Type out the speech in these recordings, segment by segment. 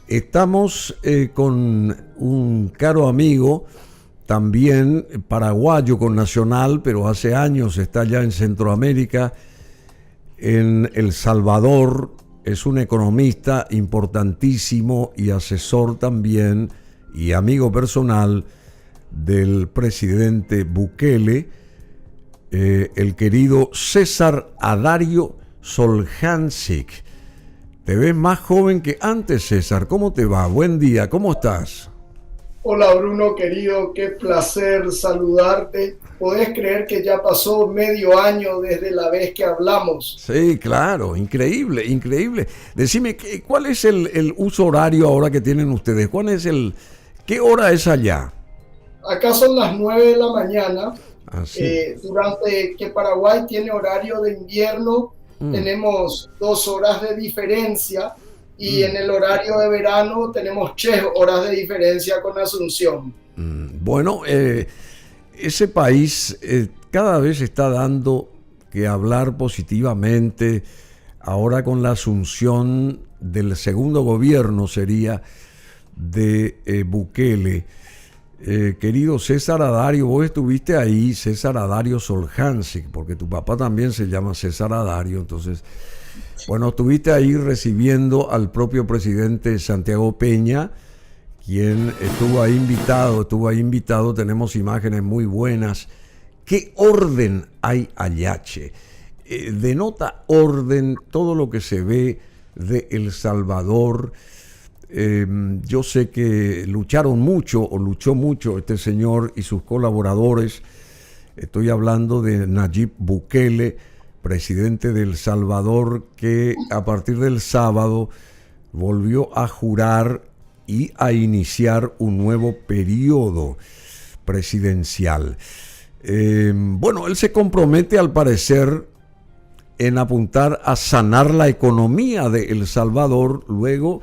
Estamos con un caro amigo, también paraguayo con nacional, pero hace años está ya en Centroamérica, en El Salvador. Es un economista importantísimo y asesor también y amigo personal del presidente Bukele, el querido César Adario Soljancic. Te ves más joven que antes, César. ¿Cómo te va? Buen día, ¿cómo estás? Hola Bruno, querido, qué placer saludarte. ¿Podés creer que ya pasó medio año desde la vez que hablamos? Sí, claro, increíble, increíble. Decime, ¿cuál es el uso horario ahora que tienen ustedes? ¿Qué hora es allá? Acá son las 9 de la mañana, Ah, sí. durante que Paraguay tiene horario de invierno, Mm, tenemos 2 horas de diferencia y mm, en el horario de verano tenemos 3 horas de diferencia con Asunción. Bueno, ese país cada vez está dando que hablar positivamente. Ahora con la asunción del segundo gobierno sería de Bukele. Querido César Adario, vos estuviste ahí, César Adario Soljancic, porque tu papá también se llama César Adario, entonces, bueno, estuviste ahí recibiendo al propio presidente Santiago Peña, quien estuvo ahí invitado, tenemos imágenes muy buenas. ¿Qué orden hay allá, che? Denota orden todo lo que se ve de El Salvador. Yo sé que luchó mucho este señor y sus colaboradores. Estoy hablando de Nayib Bukele, presidente de El Salvador, que a partir del sábado volvió a jurar y a iniciar un nuevo periodo presidencial. Bueno, él se compromete al parecer en apuntar a sanar la economía de El Salvador luego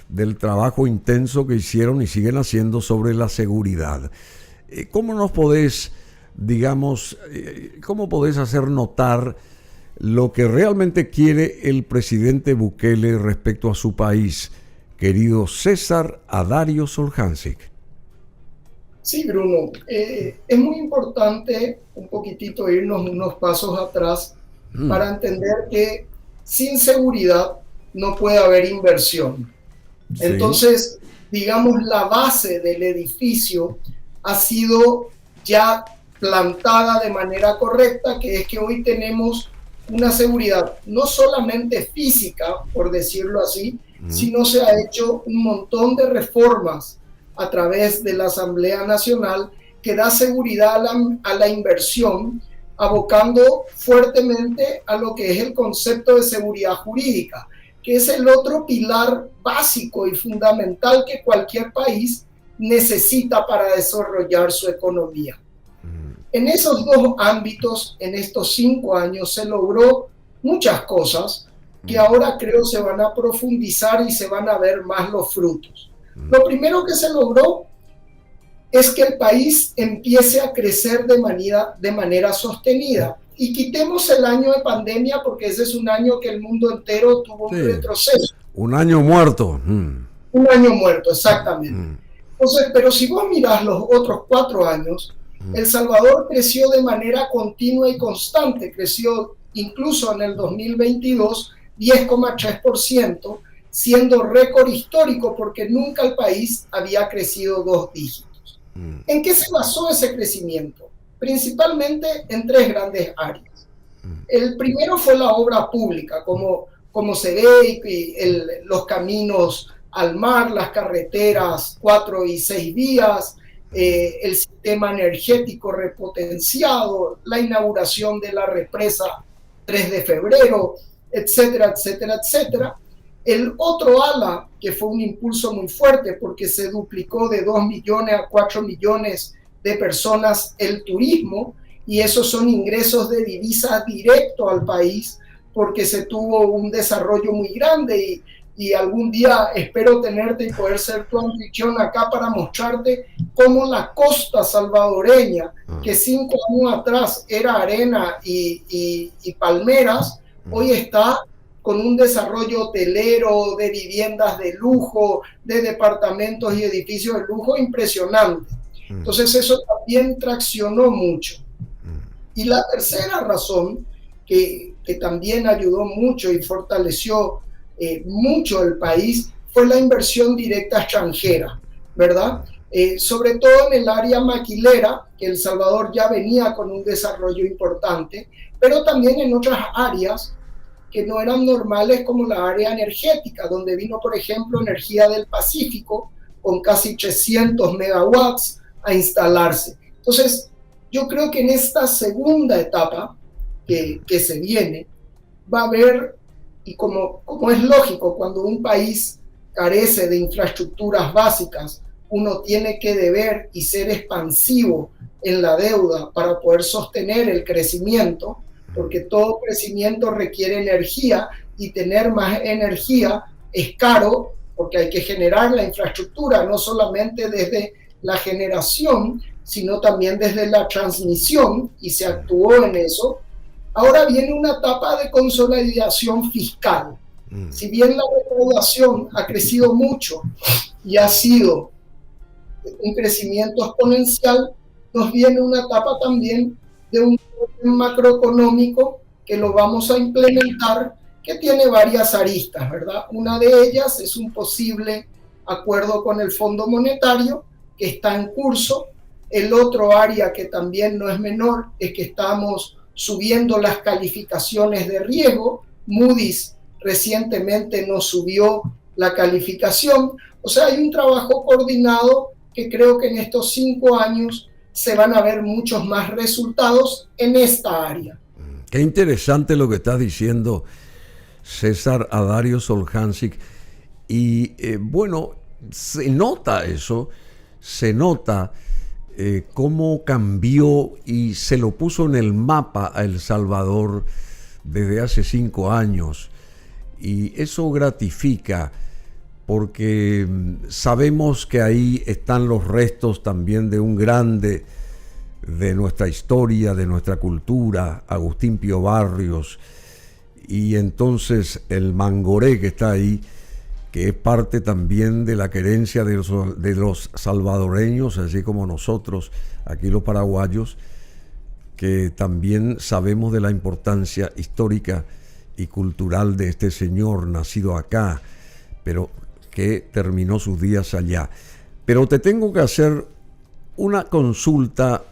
del trabajo intenso que hicieron y siguen haciendo sobre la seguridad. ¿Cómo nos podés, digamos, cómo podés hacer notar lo que realmente quiere el presidente Bukele respecto a su país, querido César Adario Soljancic? Sí, Bruno, es muy importante un poquitito irnos unos pasos atrás Mm, para entender que sin seguridad no puede haber inversión. sí. Entonces, digamos, la base del edificio ha sido ya plantada de manera correcta, que es que hoy tenemos una seguridad no solamente física, por decirlo así, Mm, sino se ha hecho un montón de reformas a través de la Asamblea Nacional que da seguridad a la inversión, abocando fuertemente a lo que es el concepto de seguridad jurídica, que es el otro pilar básico y fundamental que cualquier país necesita para desarrollar su economía. En esos dos ámbitos, en estos 5 años, se logró muchas cosas que ahora creo se van a profundizar y se van a ver más los frutos. Lo primero que se logró es que el país empiece a crecer de manera sostenida. Y quitemos el año de pandemia porque ese es un año que el mundo entero tuvo un sí. retroceso. Un año muerto. Un año muerto, exactamente. Mm, Entonces, pero si vos mirás los otros 4 años, mm, El Salvador creció de manera continua y constante, creció incluso en el 2022 10,3%, siendo récord histórico porque nunca el país había crecido 2 dígitos. mm, ¿En qué se basó ese crecimiento? Principalmente en 3 grandes áreas. El primero fue la obra pública, como se ve, los caminos al mar, las carreteras 4 y 6 vías, el sistema energético repotenciado, la inauguración de la represa 3 de febrero, etcétera, etcétera, etcétera. El otro ala, que fue un impulso muy fuerte porque se duplicó de 2 millones a 4 millones de personas el turismo, y esos son ingresos de divisas directo al país porque se tuvo un desarrollo muy grande y algún día espero tenerte y poder ser tu anfitrión acá para mostrarte cómo la costa salvadoreña, que 5 años atrás era arena y palmeras, hoy está con un desarrollo hotelero, de viviendas de lujo, de departamentos y edificios de lujo impresionante. Entonces eso también traccionó mucho. Y la tercera razón que también ayudó mucho y fortaleció mucho el país fue la inversión directa extranjera, ¿verdad? Sobre todo en el área maquilera, que El Salvador ya venía con un desarrollo importante, pero también en otras áreas que no eran normales, como la área energética, donde vino, por ejemplo, Energía del Pacífico, con casi 300 megawatts a instalarse. Entonces, yo creo que en esta segunda etapa que se viene, va a haber, y como es lógico, cuando un país carece de infraestructuras básicas, uno tiene que deber y ser expansivo en la deuda para poder sostener el crecimiento, porque todo crecimiento requiere energía y tener más energía es caro, porque hay que generar la infraestructura, no solamente desde la generación, sino también desde la transmisión, y se actuó en eso. Ahora viene una etapa de consolidación fiscal. Si bien la recaudación ha crecido mucho y ha sido un crecimiento exponencial, nos viene una etapa también de un macroeconómico que lo vamos a implementar, que tiene varias aristas, ¿verdad? Una de ellas es un posible acuerdo con el Fondo Monetario que está en curso. El otro área que también no es menor es que estamos subiendo las calificaciones de riesgo. Moody's recientemente nos subió la calificación. O sea, hay un trabajo coordinado que creo que en estos 5 años se van a ver muchos más resultados en esta área. Qué interesante lo que estás diciendo, César Adario Soljancic. Y bueno, se nota eso, se nota cómo cambió y se lo puso en el mapa a El Salvador desde hace 5 años. Y eso gratifica, porque sabemos que ahí están los restos también de un grande de nuestra historia, de nuestra cultura, Agustín Pío Barrios, y entonces el Mangoré que está ahí, que es parte también de la querencia de los salvadoreños, así como nosotros, aquí los paraguayos, que también sabemos de la importancia histórica y cultural de este señor nacido acá, pero que terminó sus días allá. Pero te tengo que hacer una consulta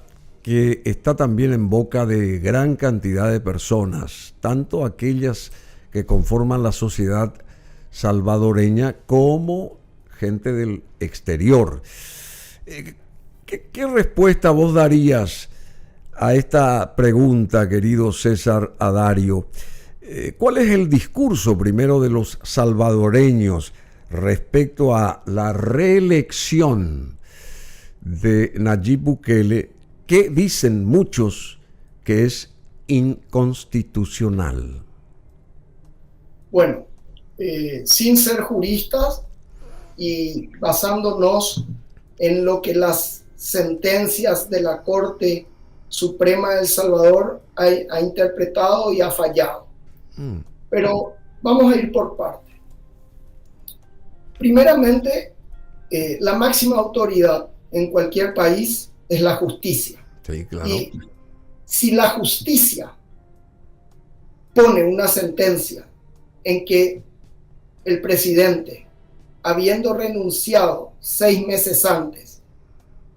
que está también en boca de gran cantidad de personas, tanto aquellas que conforman la sociedad salvadoreña como gente del exterior. ¿Qué respuesta vos darías a esta pregunta, querido César Adario? ¿Cuál es el discurso primero de los salvadoreños respecto a la reelección de Nayib Bukele, que dicen muchos que es inconstitucional? Bueno, sin ser juristas y basándonos en lo que las sentencias de la Corte Suprema de El Salvador ha interpretado y ha fallado. Pero vamos a ir por partes. Primeramente, la máxima autoridad en cualquier país es la justicia. Sí, claro. Y si la justicia pone una sentencia en que el presidente, habiendo renunciado 6 meses antes,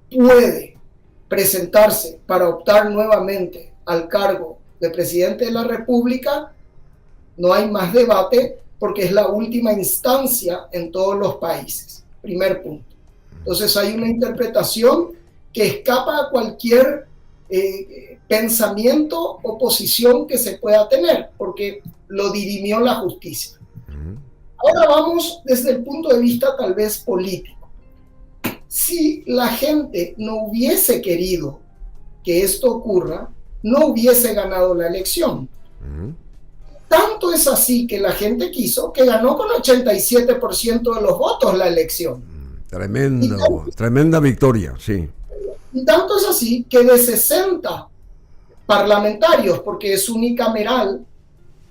puede presentarse para optar nuevamente al cargo de presidente de la República, no hay más debate, porque es la última instancia en todos los países. Primer punto. Entonces hay una interpretación que escapa a cualquier pensamiento o posición que se pueda tener, porque lo dirimió la justicia. Ahora vamos desde el punto de vista tal vez político. Si la gente no hubiese querido que esto ocurra, no hubiese ganado la elección. Tanto es así que la gente quiso que ganó con 87% de los votos la elección. Tremenda victoria, sí. Y tanto es así que de 60 parlamentarios, porque es unicameral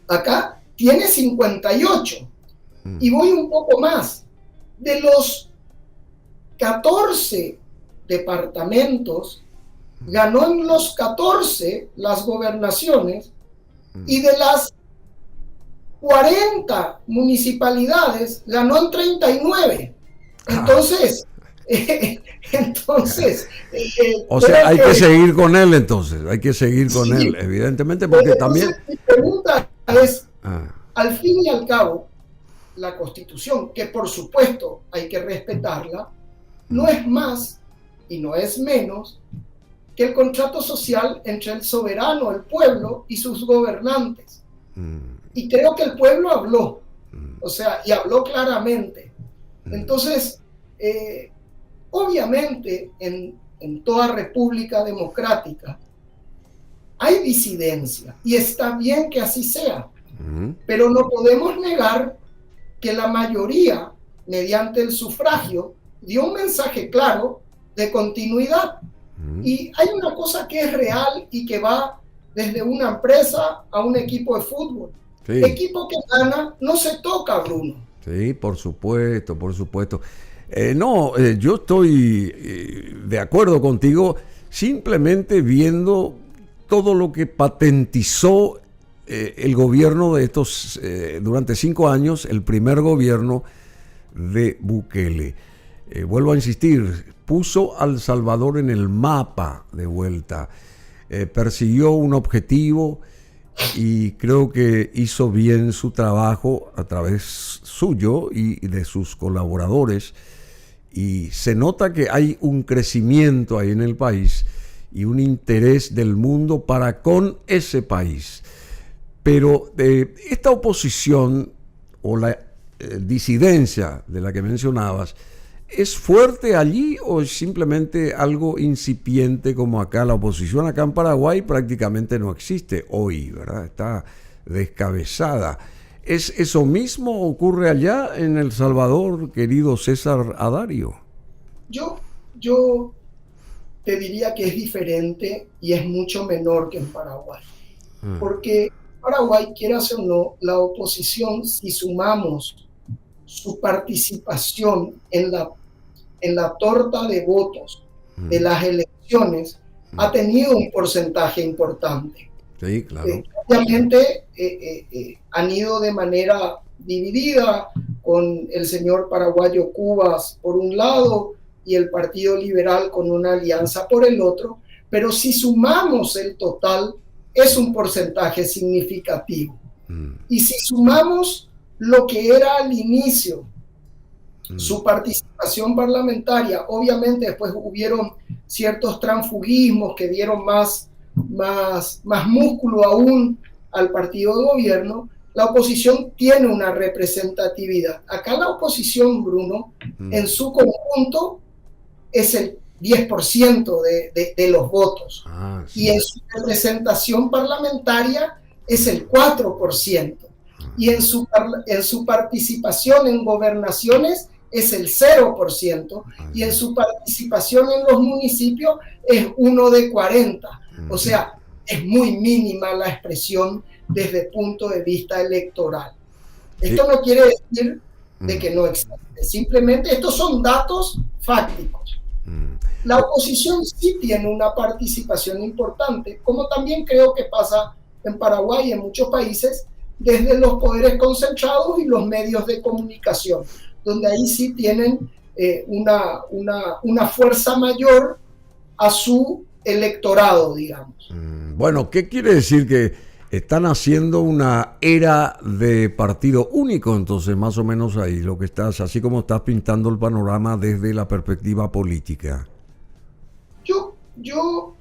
acá, tiene 58. Y voy un poco más. De los 14 departamentos, ganó en los 14 las gobernaciones, y de las 40 municipalidades ganó en 39. Entonces, o sea, hay que seguir con él entonces, hay que seguir con él, evidentemente, porque entonces, también... Mi pregunta es, al fin y al cabo, la Constitución, que por supuesto hay que respetarla, no es más y no es menos que el contrato social entre el soberano, el pueblo y sus gobernantes. Y creo que el pueblo habló, o sea, y habló claramente. Entonces, obviamente, en toda república democrática hay disidencia, y está bien que así sea, pero no podemos negar que la mayoría, mediante el sufragio, dio un mensaje claro de continuidad. Y hay una cosa que es real y que va desde una empresa a un equipo de fútbol. Sí. Equipo que gana no se toca, Bruno. Sí, por supuesto, por supuesto. Yo estoy de acuerdo contigo, simplemente viendo todo lo que patentizó el gobierno de estos, durante 5 años, el primer gobierno de Bukele. Vuelvo a insistir, puso a El Salvador en el mapa de vuelta, persiguió un objetivo y creo que hizo bien su trabajo a través suyo y de sus colaboradores, y se nota que hay un crecimiento ahí en el país y un interés del mundo para con ese país. Pero esta oposición o la disidencia de la que mencionabas, ¿es fuerte allí o es simplemente algo incipiente como acá? La oposición acá en Paraguay prácticamente no existe hoy, ¿verdad? Está descabezada. ¿Es eso mismo ocurre allá en El Salvador, querido César Adario? Yo te diría que es diferente y es mucho menor que en Paraguay. Porque Paraguay, quieras o no, la oposición, si sumamos su participación en la torta de votos de las elecciones, ha tenido un porcentaje importante. Sí, claro. Obviamente han ido de manera dividida, con el señor paraguayo Cubas por un lado y el Partido Liberal con una alianza por el otro, pero si sumamos el total, es un porcentaje significativo. Y si sumamos lo que era al inicio, su participación parlamentaria, obviamente después hubieron ciertos transfugismos que dieron más músculo aún al partido de gobierno, la oposición tiene una representatividad. Acá la oposición, Bruno, en su conjunto es el 10% de los votos. Sí. Y en su representación parlamentaria es el 4%. Y en su participación en gobernaciones es el 0%. Y en su participación en los municipios es 1 de 40. O sea, es muy mínima la expresión desde el punto de vista electoral. Esto no quiere decir de que no existe. Simplemente estos son datos fácticos. La oposición sí tiene una participación importante, como también creo que pasa en Paraguay y en muchos países, desde los poderes concentrados y los medios de comunicación, donde ahí sí tienen una fuerza mayor a su electorado, digamos. Bueno, ¿qué quiere decir? Que están haciendo una era de partido único, entonces, más o menos ahí, lo que estás, así como estás pintando el panorama desde la perspectiva política. Yo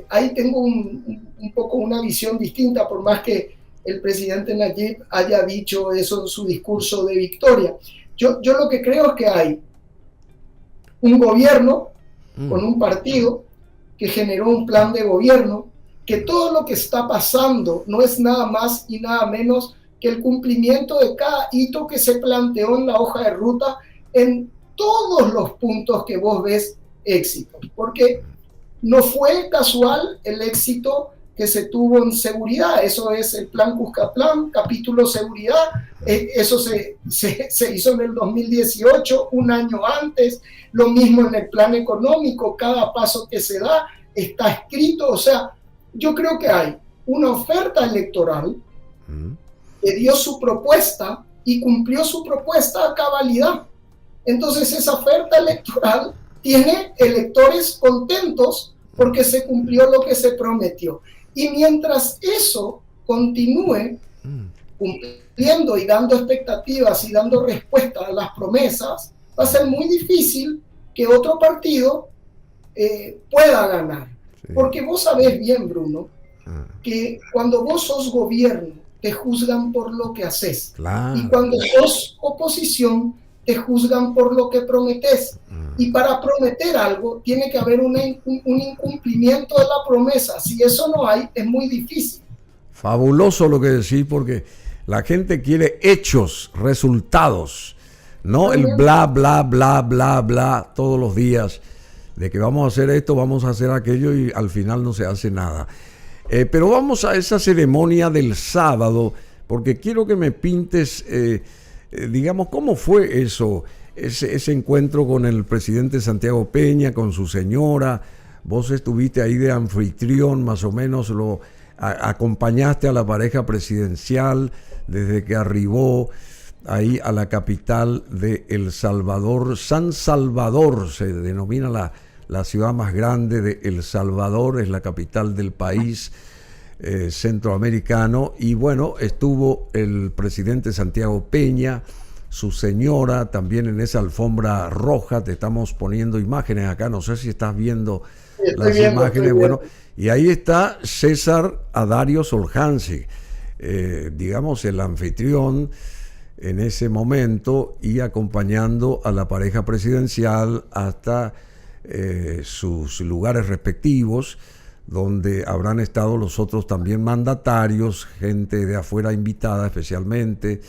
ahí tengo un poco una visión distinta, por más que el presidente Nayib haya dicho eso en su discurso de victoria. Yo lo que creo es que hay un gobierno con un partido que generó un plan de gobierno, que todo lo que está pasando no es nada más y nada menos que el cumplimiento de cada hito que se planteó en la hoja de ruta en todos los puntos que vos ves éxito. Porque no fue casual el éxito que se tuvo en seguridad. Eso es el Plan Cuscatlán, capítulo seguridad. Eso se hizo en el 2018, un año antes. Lo mismo en el plan económico, cada paso que se da está escrito. O sea, yo creo que hay una oferta electoral que dio su propuesta y cumplió su propuesta a cabalidad. Entonces esa oferta electoral tiene electores contentos porque se cumplió lo que se prometió. Y mientras eso continúe cumpliendo y dando expectativas y dando respuesta a las promesas, va a ser muy difícil que otro partido pueda ganar. Sí. Porque vos sabés bien, Bruno, que cuando vos sos gobierno, te juzgan por lo que haces. Claro. Y cuando sos oposición, te juzgan por lo que prometes. Y para prometer algo, tiene que haber un incumplimiento de la promesa. Si eso no hay, es muy difícil. Fabuloso lo que decís, porque la gente quiere hechos, resultados, no el bla, bla, bla, bla, bla, todos los días, de que vamos a hacer esto, vamos a hacer aquello, y al final no se hace nada. Pero vamos a esa ceremonia del sábado, porque quiero que me pintes, digamos, cómo fue eso, ese encuentro con el presidente Santiago Peña, con su señora. Vos estuviste ahí de anfitrión, más o menos acompañaste a la pareja presidencial desde que arribó ahí a la capital de El Salvador. San Salvador se denomina la ciudad más grande de El Salvador, es la capital del país centroamericano. Y bueno, estuvo el presidente Santiago Peña, su señora, también en esa alfombra roja. Te estamos poniendo imágenes acá, no sé si estás viendo las imágenes. Bueno, y ahí está César Adario Soljansi, digamos el anfitrión en ese momento, y acompañando a la pareja presidencial hasta sus lugares respectivos, donde habrán estado los otros también mandatarios, gente de afuera invitada especialmente.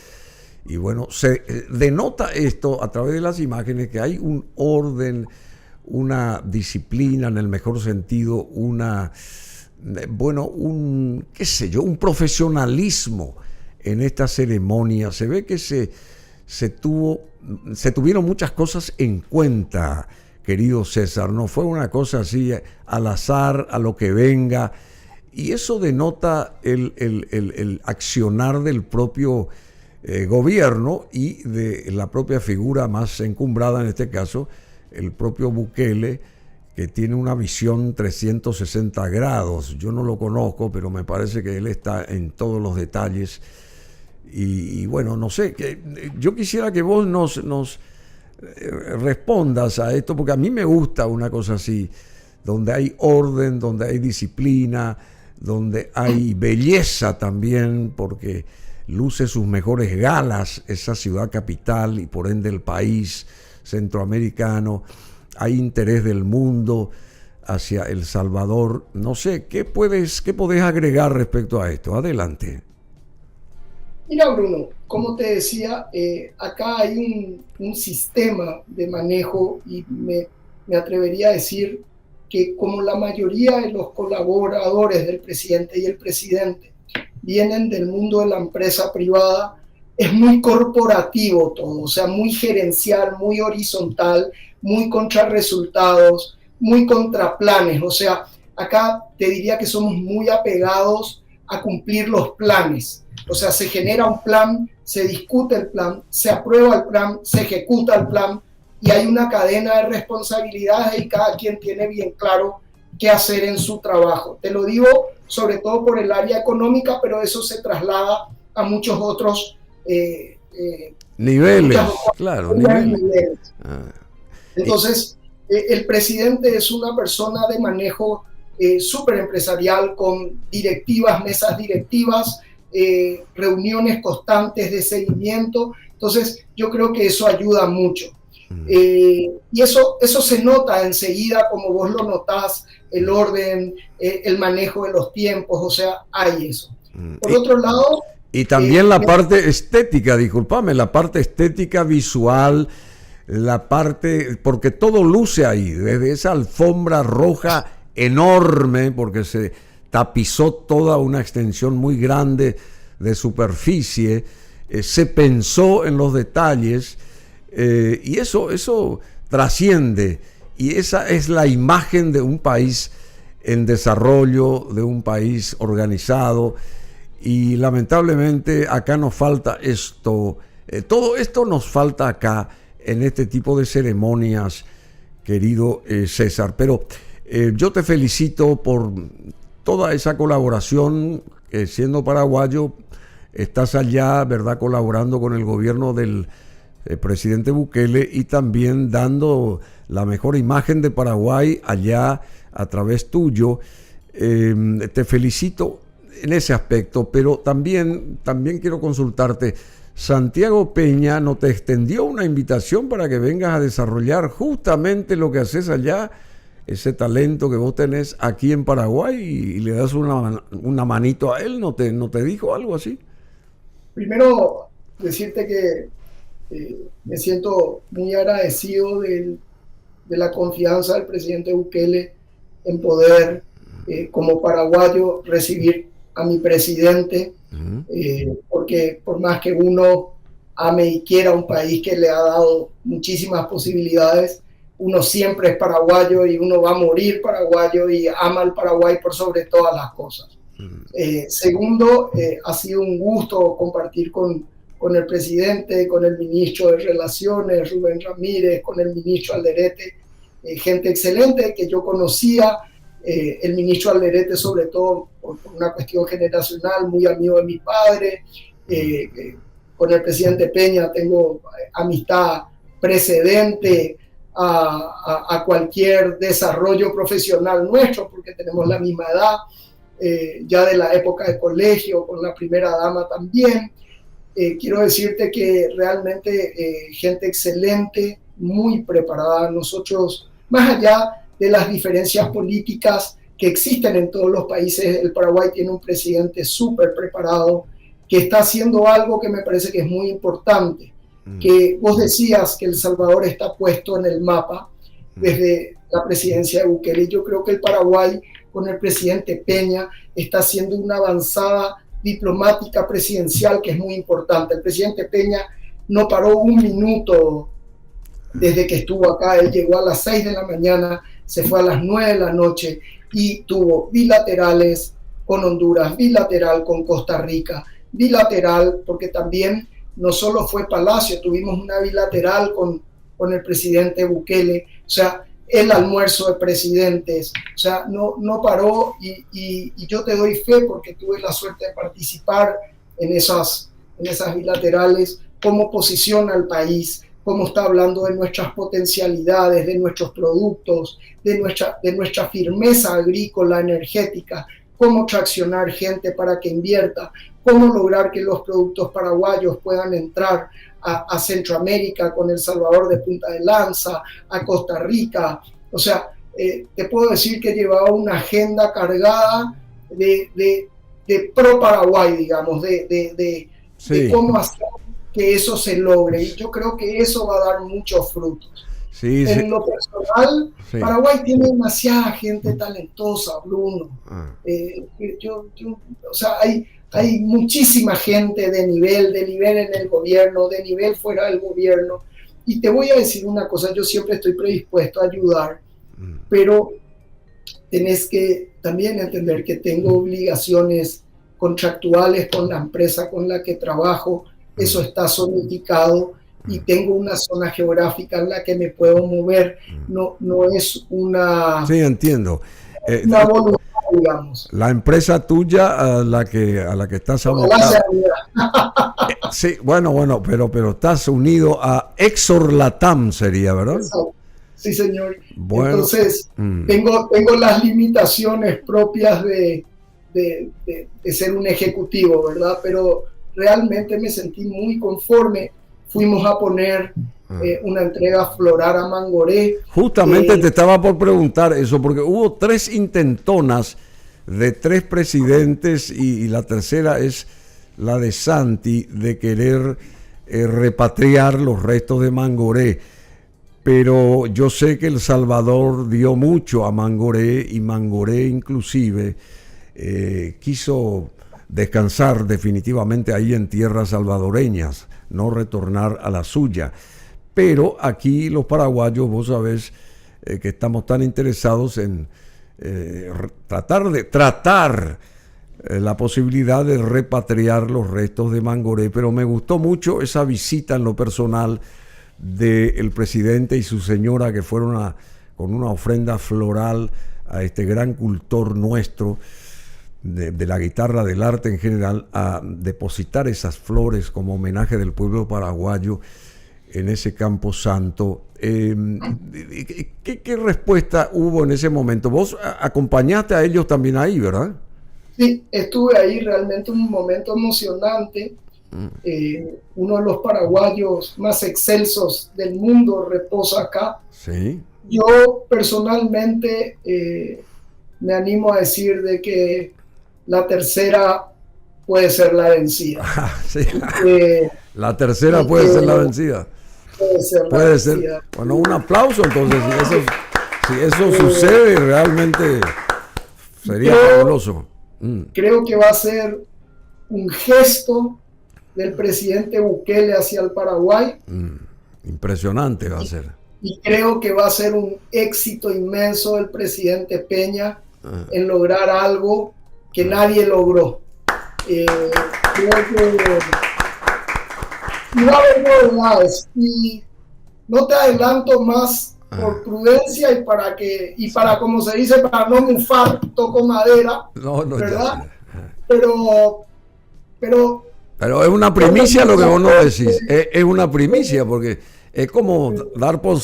Y bueno, se denota esto a través de las imágenes, que hay un orden, una disciplina en el mejor sentido, un profesionalismo en esta ceremonia. Se ve que se tuvieron muchas cosas en cuenta, querido César. No fue una cosa así al azar, a lo que venga. Y eso denota el accionar del propio gobierno y de la propia figura más encumbrada, en este caso, el propio Bukele, que tiene una visión 360 grados. Yo no lo conozco, pero me parece que él está en todos los detalles. Y bueno, no sé, yo quisiera que vos nos respondas a esto, porque a mí me gusta una cosa así, donde hay orden, donde hay disciplina, donde hay belleza también, porque luce sus mejores galas esa ciudad capital y por ende el país centroamericano. Hay interés del mundo hacia El Salvador. No sé, ¿qué podés agregar respecto a esto? Adelante. Mira, Bruno, como te decía, acá hay un sistema de manejo, y me atrevería a decir que como la mayoría de los colaboradores del presidente y el presidente vienen del mundo de la empresa privada, es muy corporativo todo, o sea, muy gerencial, muy horizontal, muy contra resultados, muy contra planes. O sea, acá te diría que somos muy apegados a cumplir los planes. O sea, se genera un plan, se discute el plan, se aprueba el plan, se ejecuta el plan, y hay una cadena de responsabilidades y cada quien tiene bien claro qué hacer en su trabajo. Te lo digo sobre todo por el área económica, pero eso se traslada a muchos otros niveles. Niveles. Entonces, el presidente es una persona de manejo súper empresarial, con directivas, mesas directivas, reuniones constantes de seguimiento. Entonces, yo creo que eso ayuda mucho. Y eso se nota enseguida, como vos lo notás, el orden, el manejo de los tiempos, o sea, hay eso. Por otro lado... Y también la parte estética, discúlpame, la parte estética visual, la parte, porque todo luce ahí, desde esa alfombra roja enorme, porque se tapizó toda una extensión muy grande de superficie, se pensó en los detalles, y eso trasciende, y esa es la imagen de un país en desarrollo, de un país organizado, y lamentablemente acá nos falta esto, todo esto nos falta acá en este tipo de ceremonias, querido César. Pero yo te felicito por toda esa colaboración, que siendo paraguayo estás allá, ¿verdad?, colaborando con el gobierno del presidente Bukele y también dando la mejor imagen de Paraguay allá a través tuyo. Te felicito en ese aspecto, pero también quiero consultarte. Santiago Peña no te extendió una invitación para que vengas a desarrollar justamente lo que haces allá, ese talento que vos tenés aquí en Paraguay, y le das una manito a él. ¿No te dijo algo así? Primero, decirte que me siento muy agradecido de la confianza del presidente Bukele en poder, como paraguayo, recibir a mi presidente, porque por más que uno ame y quiera un país que le ha dado muchísimas posibilidades, uno siempre es paraguayo y uno va a morir paraguayo y ama al Paraguay por sobre todas las cosas. Segundo, ha sido un gusto compartir con el presidente, con el ministro de Relaciones, Rubén Ramírez, con el ministro Alderete, gente excelente que yo conocía, el ministro Alderete sobre todo por una cuestión generacional, muy amigo de mi padre, con el presidente Peña tengo amistad precedente a cualquier desarrollo profesional nuestro, porque tenemos la misma edad, ya de la época de colegio, con la primera dama también. Quiero decirte que realmente gente excelente, muy preparada. Nosotros, más allá de las diferencias políticas que existen en todos los países, el Paraguay tiene un presidente súper preparado que está haciendo algo que me parece que es muy importante. Que vos decías que El Salvador está puesto en el mapa desde la presidencia de Bukele. Yo creo que el Paraguay, con el presidente Peña, está haciendo una avanzada diplomática presidencial que es muy importante. El presidente Peña no paró un minuto desde que estuvo acá. Él llegó a las 6 de la mañana, se fue a las 9 de la noche y tuvo bilaterales con Honduras, bilateral con Costa Rica, bilateral porque también no solo fue Palacio, tuvimos una bilateral con el presidente Bukele, o sea, el almuerzo de presidentes, o sea, no paró y yo te doy fe porque tuve la suerte de participar en esas bilaterales, cómo posiciona el país, cómo está hablando de nuestras potencialidades, de nuestros productos, de nuestra firmeza agrícola, energética, cómo traccionar gente para que invierta, cómo lograr que los productos paraguayos puedan entrar a Centroamérica con El Salvador de punta de lanza, a Costa Rica. O sea, te puedo decir que llevaba una agenda cargada de pro Paraguay, digamos, de cómo hacer que eso se logre. Y yo creo que eso va a dar muchos frutos. Sí, en lo personal, sí. Paraguay tiene demasiada gente talentosa, Bruno. O sea, hay muchísima gente de nivel en el gobierno, de nivel fuera del gobierno. Y te voy a decir una cosa, yo siempre estoy predispuesto a ayudar, pero tenés que también entender que tengo obligaciones contractuales con la empresa con la que trabajo, eso está zonificado y tengo una zona geográfica en la que me puedo mover, no es una... Sí, entiendo. Una voluntad, digamos. La empresa tuya a la que estás abocado. Sí, bueno, pero estás unido a Exor Latam, sería, ¿verdad? Sí, señor. Bueno, entonces, tengo las limitaciones propias de ser un ejecutivo, ¿verdad? Pero realmente me sentí muy conforme. Fuimos a poner una entrega floral a Mangoré. Justamente te estaba por preguntar eso, porque hubo 3 intentonas de 3 presidentes y la tercera es la de Santi, de querer repatriar los restos de Mangoré. Pero yo sé que El Salvador dio mucho a Mangoré y Mangoré inclusive quiso descansar definitivamente ahí en tierras salvadoreñas, no retornar a la suya. Pero aquí los paraguayos, vos sabés que estamos tan interesados en tratar la posibilidad de repatriar los restos de Mangoré, pero me gustó mucho esa visita en lo personal del presidente y su señora, que fueron con una ofrenda floral a este gran cultor nuestro de la guitarra, del arte en general, a depositar esas flores como homenaje del pueblo paraguayo en ese Campo Santo. ¿Qué respuesta hubo en ese momento? Vos acompañaste a ellos también ahí, ¿verdad? Sí, estuve ahí, realmente un momento emocionante. Uno de los paraguayos más excelsos del mundo reposa acá. Sí. Yo personalmente me animo a decir de que la tercera puede ser la vencida. Sí. La tercera puede ser la vencida. Puede ser. Bueno, un aplauso entonces. Si eso sucede, realmente sería fabuloso. Creo que va a ser un gesto del presidente Bukele hacia el Paraguay. Impresionante va a ser. Y creo que va a ser un éxito inmenso del presidente Peña en lograr algo que nadie logró. Creo que va a haber novedades, y no te adelanto más por prudencia y para como se dice, para no mufar, toco madera, ¿verdad? Pero es una primicia lo que vos no decís, es una primicia, porque es como dar por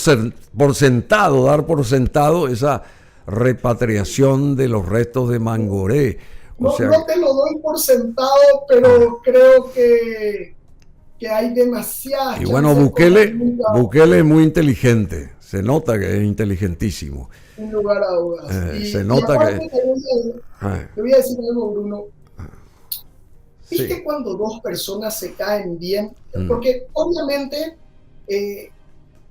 sentado esa repatriación de los restos de Mangoré. No te lo doy por sentado, pero creo que hay demasiadas. Y bueno, Bukele es muy inteligente, se nota que es inteligentísimo. Sin lugar a dudas. Se nota que... Te voy a decir algo, Bruno. ¿Viste cuando dos personas se caen bien? Porque obviamente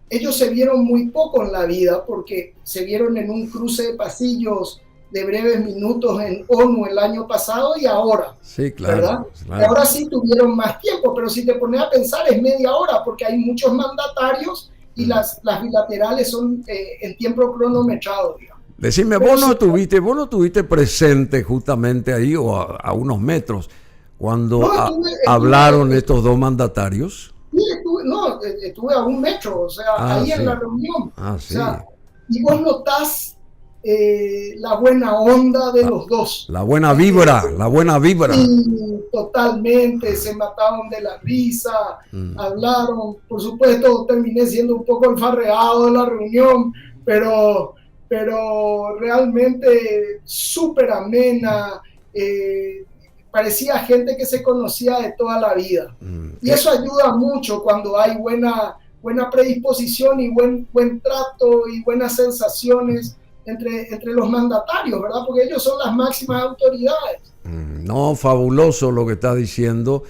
ellos se vieron muy poco en la vida, porque se vieron en un cruce de pasillos de breves minutos en ONU el año pasado y ahora. Sí, claro. ¿Verdad? Claro. Ahora sí tuvieron más tiempo, pero si te pones a pensar es media hora, porque hay muchos mandatarios y las bilaterales son en tiempo cronometrado, digamos. Decime, vos no estuviste presente justamente ahí o a unos metros cuando hablaron estos dos mandatarios. Sí, estuve a un metro, o sea, ahí en la reunión. Sí. O sea, y vos notás la buena onda de los dos. La buena vibra. Sí, totalmente, se mataron de la risa, hablaron. Por supuesto, terminé siendo un poco el farreado de la reunión, pero realmente súper amena. Parecía gente que se conocía de toda la vida. Y eso ayuda mucho cuando hay buena predisposición y buen trato y buenas sensaciones entre los mandatarios, ¿verdad? Porque ellos son las máximas autoridades. No, fabuloso lo que está diciendo.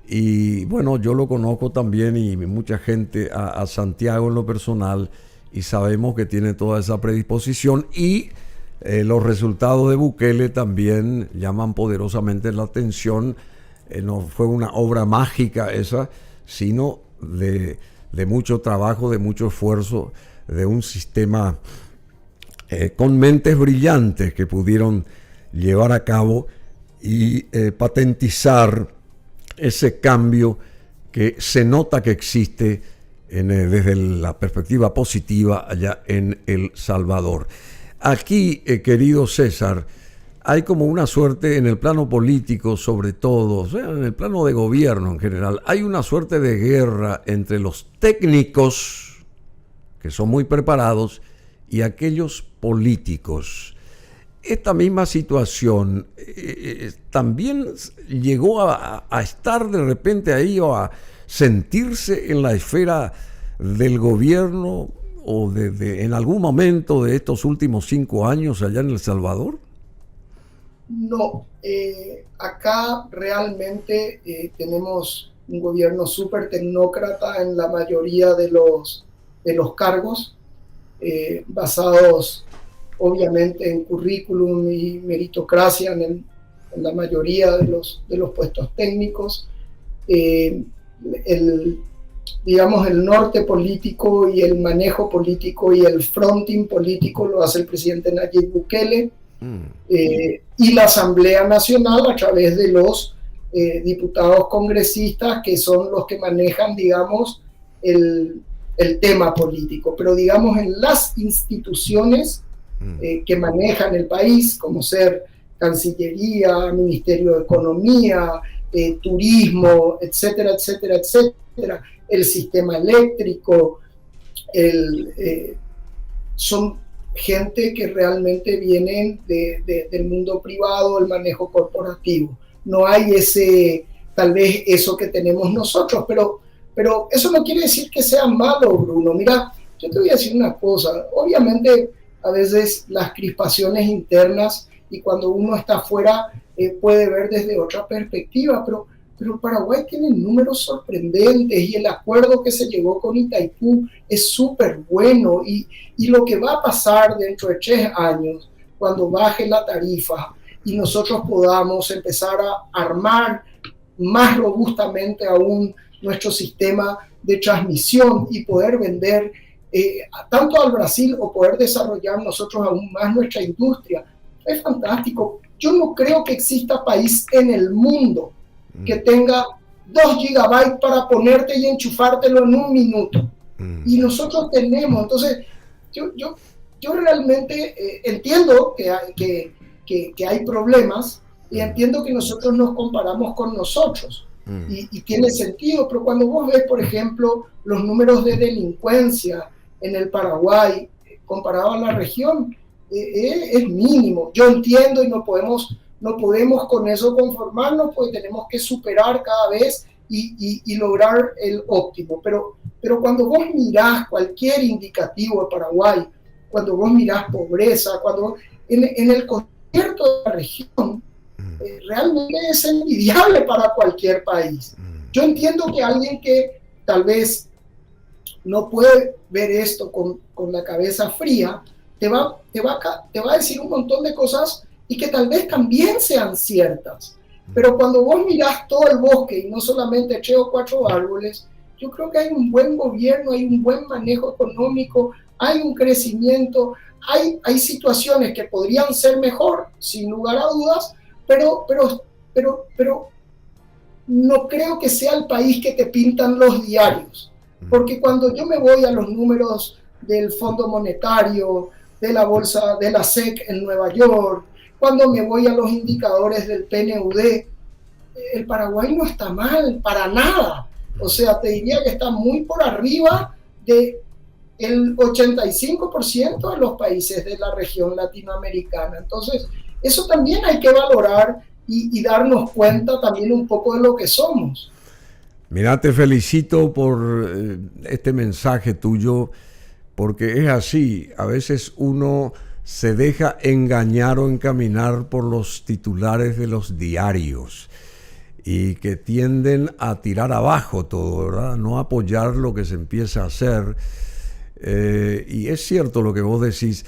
Y bueno, yo lo conozco también y mucha gente a Santiago en lo personal, y sabemos que tiene toda esa predisposición, y los resultados de Bukele también llaman poderosamente la atención. No fue una obra mágica esa, sino de mucho trabajo, de mucho esfuerzo, de un sistema con mentes brillantes que pudieron llevar a cabo y patentizar ese cambio que se nota que existe desde la perspectiva positiva allá en El Salvador. Aquí, querido César, hay como una suerte en el plano político, sobre todo, o sea, en el plano de gobierno en general, hay una suerte de guerra entre los técnicos, que son muy preparados, y aquellos políticos. Esta misma situación también llegó a estar de repente ahí, o a sentirse en la esfera del gobierno, o en algún momento de estos últimos 5 años allá en El Salvador. No, acá realmente tenemos un gobierno súper tecnócrata en la mayoría de los cargos, basados obviamente en currículum y meritocracia en la mayoría de los puestos técnicos. Digamos, el norte político y el manejo político y el fronting político lo hace el presidente Nayib Bukele, y la Asamblea Nacional a través de los diputados congresistas, que son los que manejan, digamos, el tema político. Pero, digamos, en las instituciones que manejan el país, como ser Cancillería, Ministerio de Economía, Turismo, etcétera, etcétera, etcétera, el sistema eléctrico, son gente que realmente vienen del mundo privado, el manejo corporativo. No hay tal vez eso que tenemos nosotros, pero eso no quiere decir que sea malo, Bruno. Mira, yo te voy a decir una cosa. Obviamente, a veces las crispaciones internas, y cuando uno está afuera puede ver desde otra perspectiva, pero Paraguay tiene números sorprendentes, y el acuerdo que se llegó con Itaipú es súper bueno, y lo que va a pasar dentro de 3 años, cuando baje la tarifa y nosotros podamos empezar a armar más robustamente aún nuestro sistema de transmisión y poder vender tanto al Brasil, o poder desarrollar nosotros aún más nuestra industria, es fantástico. Yo no creo que exista país en el mundo que tenga 2 gigabytes para ponerte y enchufártelo en 1 minuto. Y nosotros tenemos. Entonces, yo realmente entiendo que hay problemas, y entiendo que nosotros nos comparamos con nosotros, y tiene sentido, pero cuando vos ves, por ejemplo, los números de delincuencia en el Paraguay comparado a la región, es mínimo. Yo entiendo, y no podemos con eso conformarnos, porque tenemos que superar cada vez y lograr el óptimo. Pero cuando vos mirás cualquier indicativo de Paraguay, cuando vos mirás pobreza, cuando en el concierto de la región, realmente es envidiable para cualquier país. Yo entiendo que alguien que tal vez no puede ver esto con la cabeza fría, te va a decir un montón de cosas, y que tal vez también sean ciertas. Pero cuando vos mirás todo el bosque y no solamente 3 o 4 árboles, yo creo que hay un buen gobierno, hay un buen manejo económico, hay un crecimiento, hay situaciones que podrían ser mejor, sin lugar a dudas, pero no creo que sea el país que te pintan los diarios. Porque cuando yo me voy a los números del Fondo Monetario, de la bolsa, de la SEC en Nueva York, cuando me voy a los indicadores del PNUD, el Paraguay no está mal, para nada. O sea, te diría que está muy por arriba del 85% de los países de la región latinoamericana. Entonces, eso también hay que valorar y darnos cuenta también un poco de lo que somos. Mira, te felicito por este mensaje tuyo, porque es así. A veces uno se deja engañar o encaminar por los titulares de los diarios, y que tienden a tirar abajo todo, ¿verdad? No apoyar lo que se empieza a hacer. Y es cierto lo que vos decís.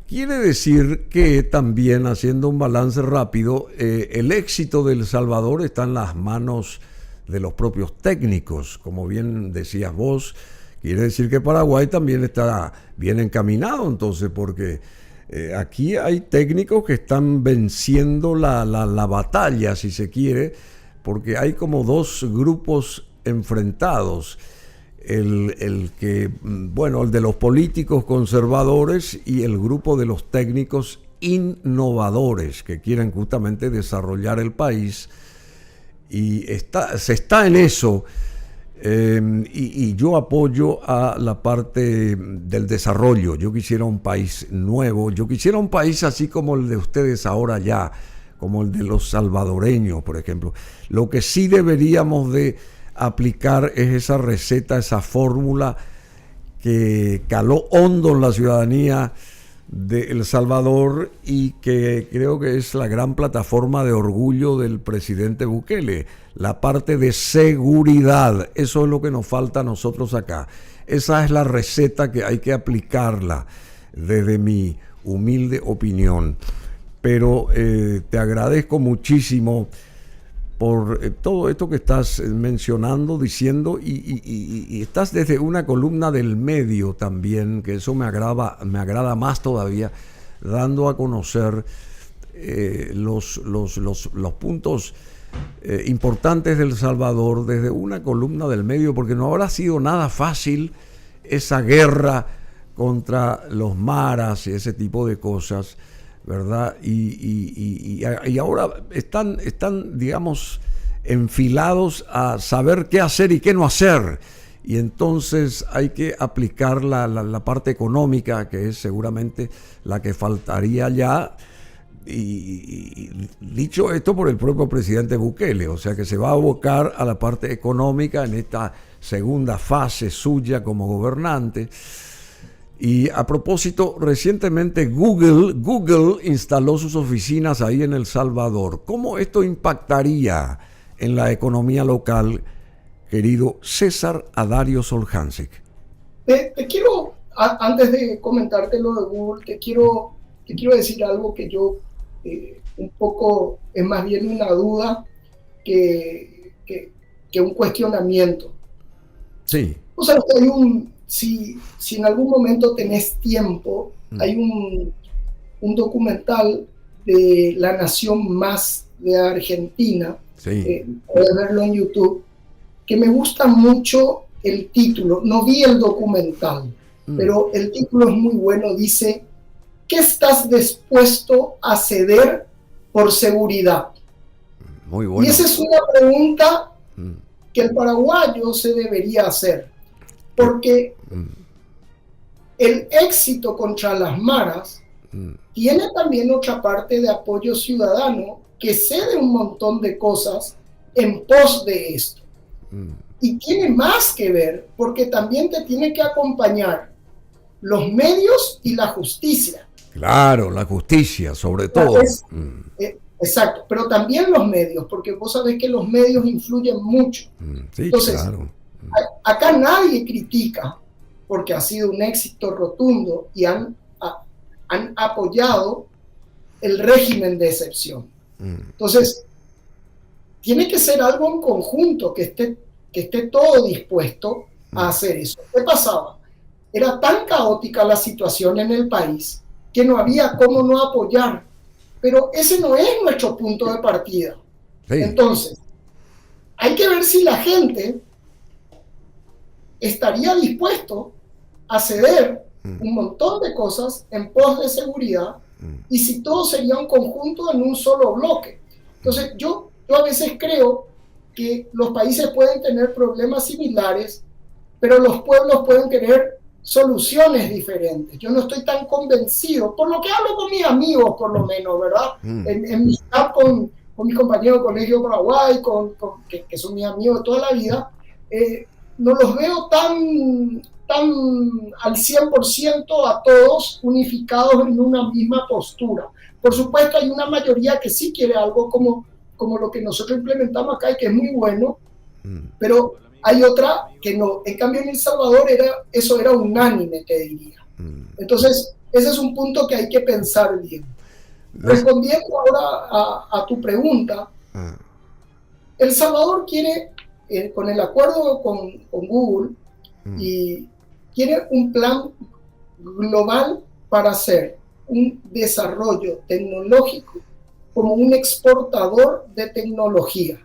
Quiere decir que también, haciendo un balance rápido, el éxito de El Salvador está en las manos de los propios técnicos, como bien decías vos. Quiere decir que Paraguay también está bien encaminado, entonces, porque aquí hay técnicos que están venciendo la batalla, si se quiere, porque hay como 2 grupos enfrentados. El de los políticos conservadores, y el grupo de los técnicos innovadores que quieren justamente desarrollar el país, y se está en eso. Y yo apoyo a la parte del desarrollo. Yo quisiera un país nuevo, yo quisiera un país así como el de ustedes ahora ya, como el de los salvadoreños, por ejemplo. Lo que sí deberíamos de aplicar es esa receta, esa fórmula que caló hondo en la ciudadanía de El Salvador, y que creo que es la gran plataforma de orgullo del presidente Bukele, la parte de seguridad. Eso es lo que nos falta a nosotros acá. Esa es la receta que hay que aplicarla, desde mi humilde opinión. pero te agradezco muchísimo por todo esto que estás mencionando, diciendo, y estás desde una columna del medio también, que eso me agrada más todavía, dando a conocer los puntos importantes de El Salvador desde una columna del medio, porque no habrá sido nada fácil esa guerra contra los maras y ese tipo de cosas, ¿verdad? Y ahora están, digamos, enfilados a saber qué hacer y qué no hacer. Y entonces hay que aplicar la parte económica, que es seguramente la que faltaría ya. Y dicho esto por el propio presidente Bukele, o sea que se va a abocar a la parte económica en esta segunda fase suya como gobernante. Y a propósito, recientemente Google instaló sus oficinas ahí en El Salvador. ¿Cómo esto impactaría en la economía local, querido César Adario Soljancic? Te quiero, antes de comentarte lo de Google, te quiero decir algo que yo un poco es más bien una duda que un cuestionamiento. Sí. O sea, si en algún momento tenés tiempo, hay un documental de La Nación Más de Argentina, sí. Puedes verlo en YouTube, que me gusta mucho el título. No vi el documental, pero el título es muy bueno. Dice: ¿qué estás dispuesto a ceder por seguridad? Muy bueno. Y esa es una pregunta que el paraguayo se debería hacer, porque el éxito contra las maras tiene también otra parte de apoyo ciudadano que cede un montón de cosas en pos de esto. Y tiene más que ver, porque también te tiene que acompañar los medios y la justicia. Claro, la justicia, sobre todo. Exacto, pero también los medios, porque vos sabés que los medios influyen mucho. Sí, entonces, claro. Acá nadie critica, porque ha sido un éxito rotundo y han apoyado el régimen de excepción. Entonces, tiene que ser algo en conjunto, que esté todo dispuesto a hacer eso. ¿Qué pasaba? Era tan caótica la situación en el país que no había cómo no apoyar. Pero ese no es nuestro punto de partida. Sí. Entonces, hay que ver si la gente estaría dispuesto a ceder un montón de cosas en pos de seguridad y si todo sería un conjunto en un solo bloque. Entonces, yo a veces creo que los países pueden tener problemas similares, pero los pueblos pueden tener soluciones diferentes. Yo no estoy tan convencido, por lo que hablo con mis amigos, por lo menos, ¿verdad? En mi chat con mis compañeros de Colegio Paraguay, que son mis amigos de toda la vida, no los veo tan al 100% a todos unificados en una misma postura. Por supuesto, hay una mayoría que sí quiere algo como lo que nosotros implementamos acá y que es muy bueno, pero hay otra que no. En cambio, en El Salvador eso era unánime, te diría. Entonces, ese es un punto que hay que pensar bien. Respondiendo ahora a tu pregunta, El Salvador quiere, con el acuerdo con Google, y quiere un plan global para hacer un desarrollo tecnológico como un exportador de tecnología.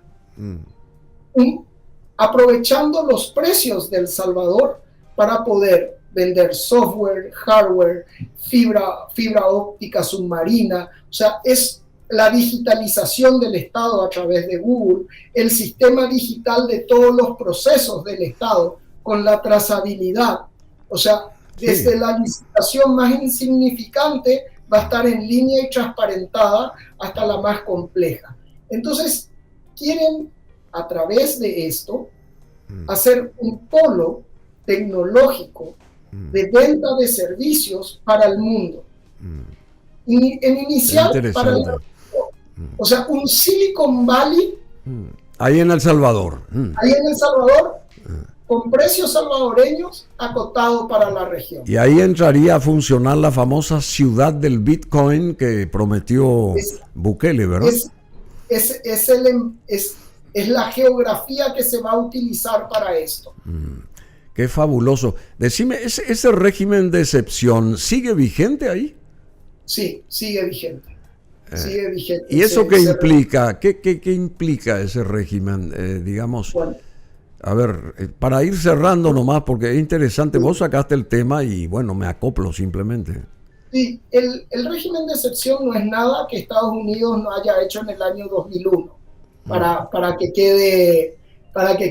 Aprovechando los precios de El Salvador para poder vender software, hardware, fibra óptica submarina. O sea, es la digitalización del Estado a través de Google, el sistema digital de todos los procesos del Estado con la trazabilidad. O sea, desde la licitación más insignificante va a estar en línea y transparentada hasta la más compleja. Entonces, quieren a través de esto hacer un polo tecnológico de venta de servicios para el mundo. Y en inicial para el mundo. O sea, un Silicon Valley ahí en El Salvador. Ahí en El Salvador, con precios salvadoreños acotados para la región. Y ahí entraría a funcionar la famosa ciudad del Bitcoin que prometió Bukele, ¿verdad? Es la geografía que se va a utilizar para esto. Qué fabuloso. Decime, ¿ese régimen de excepción sigue vigente ahí? Sí, sigue vigente. Sigue vigente. ¿Y eso qué implica? ¿Qué implica ese régimen? Digamos, bueno, a ver, para ir cerrando nomás, porque es interesante, vos sacaste el tema y bueno, me acoplo simplemente. Sí, el régimen de excepción no es nada que Estados Unidos no haya hecho en el año 2001, para que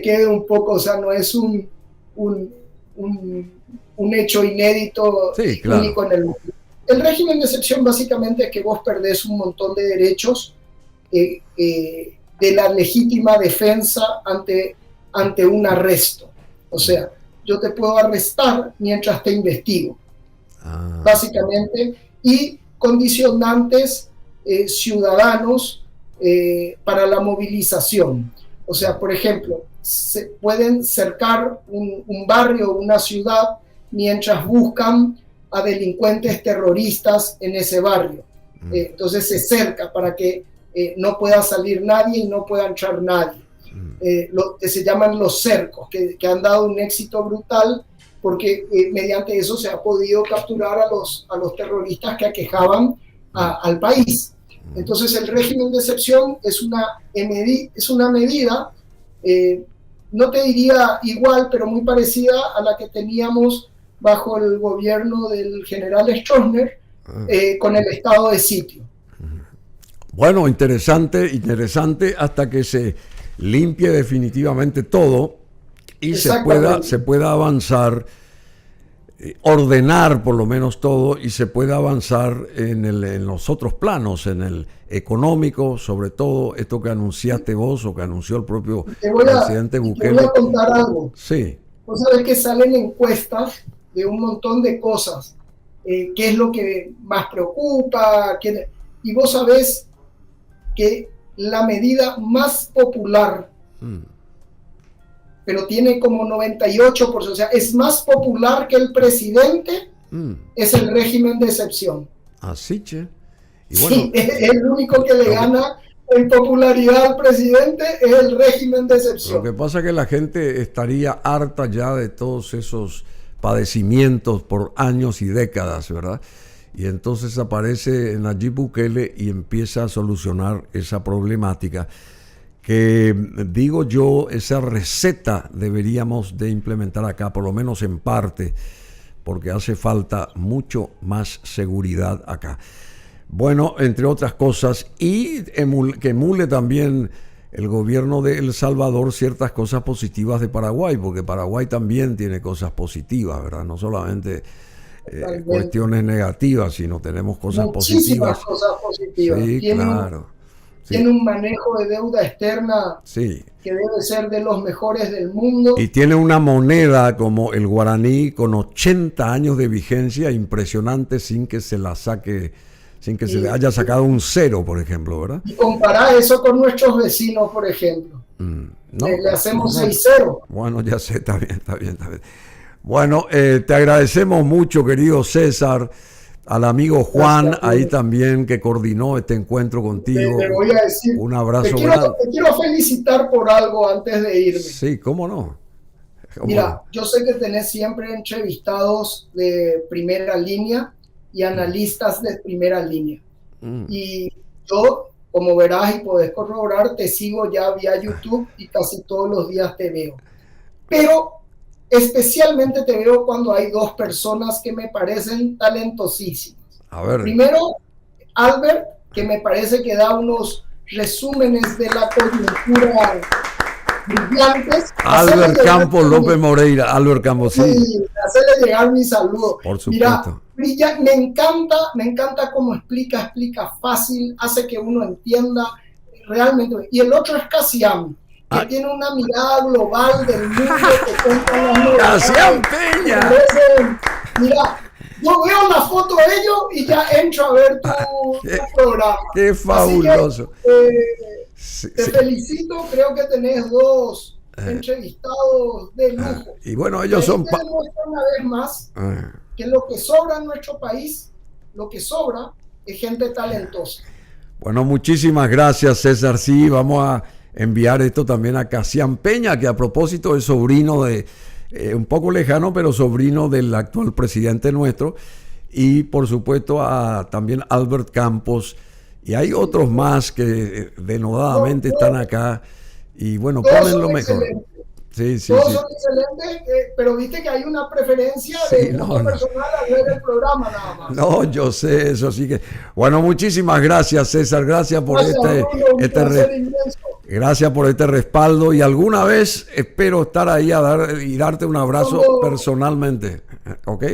quede un poco, o sea, no es un hecho inédito, sí, claro, único en el mundo. El régimen de excepción básicamente es que vos perdés un montón de derechos de la legítima defensa ante un arresto. O sea, yo te puedo arrestar mientras te investigo, básicamente, y condicionantes ciudadanos para la movilización. O sea, por ejemplo, se pueden cercar un barrio, una ciudad, mientras buscan a delincuentes terroristas en ese barrio. Entonces se cerca para que no pueda salir nadie y no pueda entrar nadie. Lo que se llaman los cercos, que han dado un éxito brutal porque mediante eso se ha podido capturar a los terroristas que aquejaban al país. Entonces el régimen de excepción es una medida, no te diría igual, pero muy parecida a la que teníamos bajo el gobierno del general Stroessner con el estado de sitio. Bueno, interesante, hasta que se limpie definitivamente todo y se pueda avanzar, ordenar por lo menos todo y se pueda avanzar en los otros planos, en el económico, sobre todo esto que anunciaste vos o que anunció el propio presidente Bukele. Te voy a contar algo. Sí. Vos sabés que salen encuestas de un montón de cosas, qué es lo que más preocupa, y vos sabés que la medida más popular, pero tiene como 98%, o sea, es más popular que el presidente, es el régimen de excepción. Así, che. Y bueno, sí, es el único que le gana en popularidad al presidente, es el régimen de excepción. Lo que pasa es que la gente estaría harta ya de todos esos padecimientos por años y décadas, ¿verdad? Y entonces aparece Nayib Bukele y empieza a solucionar esa problemática que, digo yo, esa receta deberíamos de implementar acá, por lo menos en parte, porque hace falta mucho más seguridad acá. Bueno, entre otras cosas, y que emule también el gobierno de El Salvador ciertas cosas positivas de Paraguay, porque Paraguay también tiene cosas positivas, ¿verdad? No solamente cuestiones negativas, sino tenemos cosas muchísimas positivas. Cosas positivas. Sí, claro. Tiene un manejo de deuda externa que debe ser de los mejores del mundo. Y tiene una moneda como el guaraní con 80 años de vigencia, impresionante, sin que se la saque, sin que se le haya sacado un cero, por ejemplo, ¿verdad? Y comparar eso con nuestros vecinos, por ejemplo. Le hacemos 6-0. Bueno, ya sé, está bien. Bueno, te agradecemos mucho, querido César, al amigo Juan, ahí también, que coordinó este encuentro contigo. Te voy a decir, un abrazo grande. Te quiero felicitar por algo antes de irme. Sí, ¿cómo no? Mira, yo sé que tenés siempre entrevistados de primera línea y analistas de primera línea. Y yo, como verás y podés corroborar, te sigo ya vía YouTube y casi todos los días te veo. Pero especialmente te veo cuando hay dos personas que me parecen talentosísimas. A ver. Primero, Albert, que me parece que da unos resúmenes de la coyuntura brillantes. Albert Campos López Moreira. Albert Campos, sí. Hacerle llegar mi saludo. Por supuesto. Mira, me encanta cómo explica fácil, hace que uno entienda realmente. Y el otro es Casiam, que tiene una mirada global del mundo que cuenta las novedades. ¡Casiam Peña! Mira, yo veo la foto de ellos y ya entro a ver tu programa. ¡Qué fabuloso! Te felicito, creo que tenés dos entrevistados de lujo. Y bueno, ellos son... demuestra una vez más que lo que sobra en nuestro país, lo que sobra es gente talentosa. Bueno, muchísimas gracias, César. Sí, vamos a enviar esto también a Casian Peña, que a propósito es sobrino de, un poco lejano, pero sobrino del actual presidente nuestro, y por supuesto a también Albert Campos, y hay otros más que denodadamente están acá, y bueno, ponen lo mejor. Sí, sí, todos sí. son excelentes, pero viste que hay una preferencia de gusto personal al ver el programa nada más. No, yo sé eso, así que bueno, muchísimas gracias, César, gracias por gracias por este respaldo, y alguna vez espero estar ahí a darte un abrazo personalmente, ¿ok?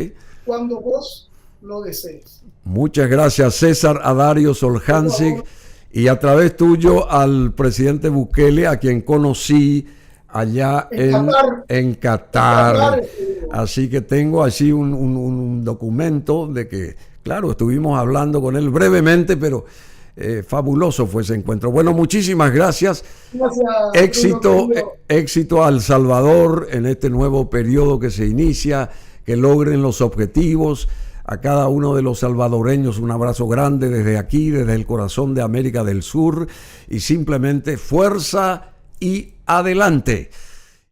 Cuando vos lo desees. Muchas gracias, César Adario Soljansig, y a través tuyo al presidente Bukele, a quien conocí allá en Qatar. Así que tengo así un documento de que, claro, estuvimos hablando con él brevemente, pero fabuloso fue ese encuentro. Bueno, muchísimas gracias. Éxito a El Salvador en este nuevo periodo que se inicia, que logren los objetivos. A cada uno de los salvadoreños un abrazo grande desde aquí, desde el corazón de América del Sur, y simplemente fuerza y adelante.